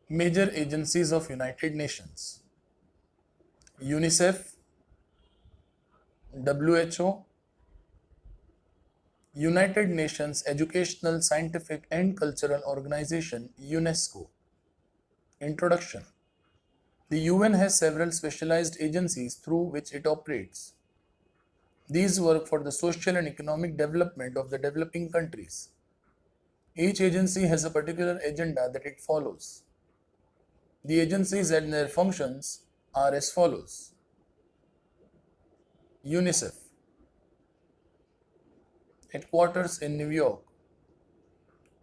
Major agencies of United Nations: UNICEF, WHO, United Nations Educational, Scientific and Cultural Organization UNESCO. Introduction. The UN has several specialized agencies through which it operates. These work for the social and economic development of the developing countries. Each agency has a particular agenda that it follows. The agencies and their functions are as follows. UNICEF, headquarters in New York.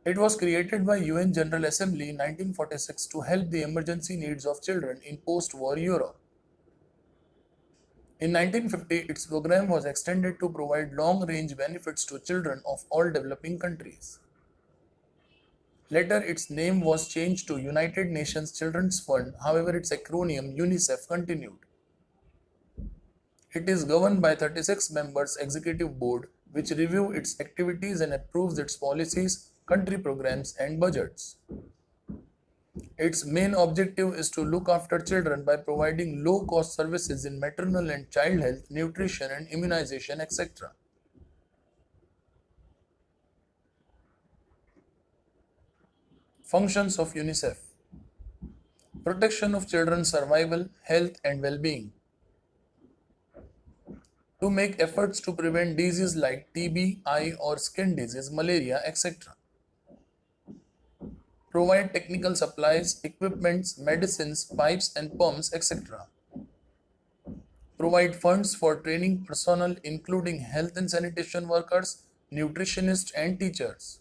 It was created by UN General Assembly in 1946 to help the emergency needs of children in post-war Europe. In 1950, its program was extended to provide long-range benefits to children of all developing countries. Later, its name was changed to United Nations Children's Fund, however, its acronym UNICEF continued. It is governed by 36 members executive board which review its activities and approves its policies, country programs and budgets. Its main objective is to look after children by providing low-cost services in maternal and child health, nutrition and immunization, etc. Functions of UNICEF: protection of children's survival, health and well-being, to make efforts to prevent diseases like TB, eye or skin disease, malaria, etc. Provide technical supplies, equipments, medicines, pipes and pumps, etc. Provide funds for training personnel including health and sanitation workers, nutritionists and teachers.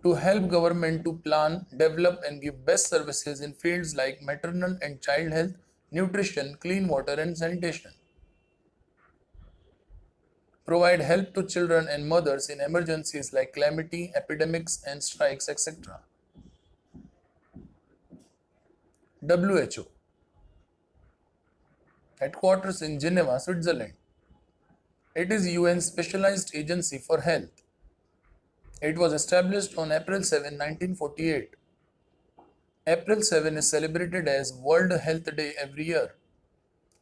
To help government to plan, develop and give best services in fields like maternal and child health, nutrition, clean water and sanitation. Provide help to children and mothers in emergencies like calamity, epidemics and strikes, etc. WHO, headquarters in Geneva, Switzerland. It is UN's specialized agency for health. It was established on April 7, 1948. April 7 is celebrated as World Health Day every year.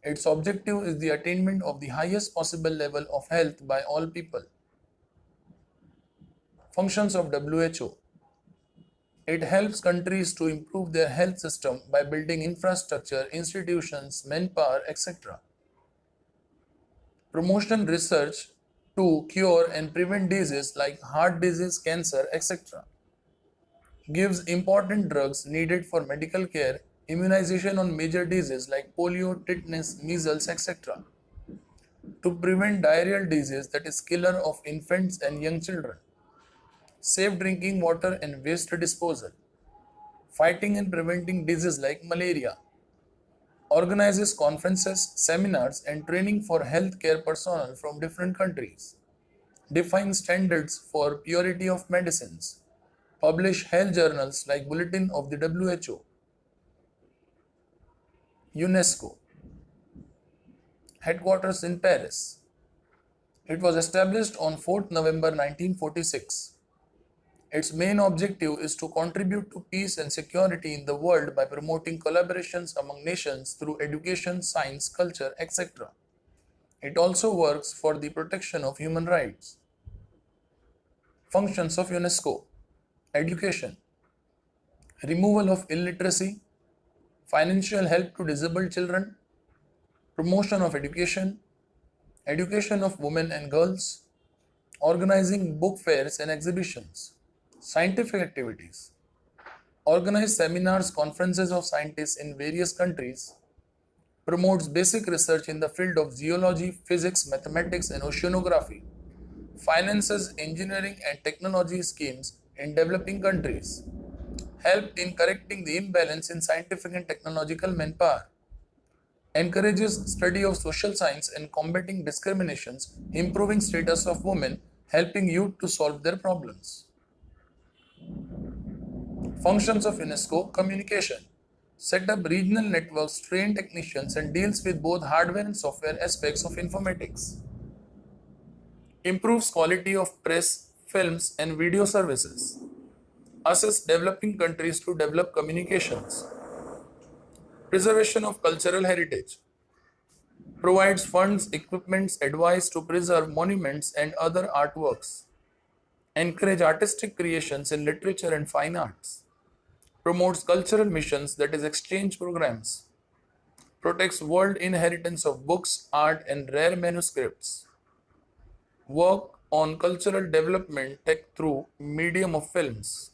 Its objective is the attainment of the highest possible level of health by all people. Functions of WHO: it helps countries to improve their health system by building infrastructure, institutions, manpower, etc. Promotion research to cure and prevent diseases like heart disease, cancer, etc. Gives important drugs needed for medical care, immunization on major diseases like polio, tetanus, measles, etc. To prevent diarrheal disease that is killer of infants and young children. Safe drinking water and waste disposal. Fighting and preventing diseases like malaria. Organizes conferences, seminars and training for healthcare personnel from different countries. Defines standards for purity of medicines. Publish health journals like Bulletin of the WHO. UNESCO, headquarters in Paris. It was established on 4th November 1946. Its main objective is to contribute to peace and security in the world by promoting collaborations among nations through education, science, culture, etc. It also works for the protection of human rights. Functions of UNESCO: education, removal of illiteracy, financial help to disabled children, promotion of education, education of women and girls, organizing book fairs and exhibitions, scientific activities, organize seminars, conferences of scientists in various countries, promotes basic research in the field of geology, physics, mathematics and oceanography, finances engineering and technology schemes in developing countries, help in correcting the imbalance in scientific and technological manpower, encourages study of social science and combating discriminations, improving status of women, helping youth to solve their problems. Functions of UNESCO: communication, set up regional networks, train technicians and deals with both hardware and software aspects of informatics. Improves quality of press, films and video services. Assists developing countries to develop communications. Preservation of cultural heritage. Provides funds, equipments, advice to preserve monuments and other artworks. Encourage artistic creations in literature and fine arts. Promotes cultural missions, that is exchange programs. Protects world inheritance of books, art and rare manuscripts. Work on cultural development tech through medium of films.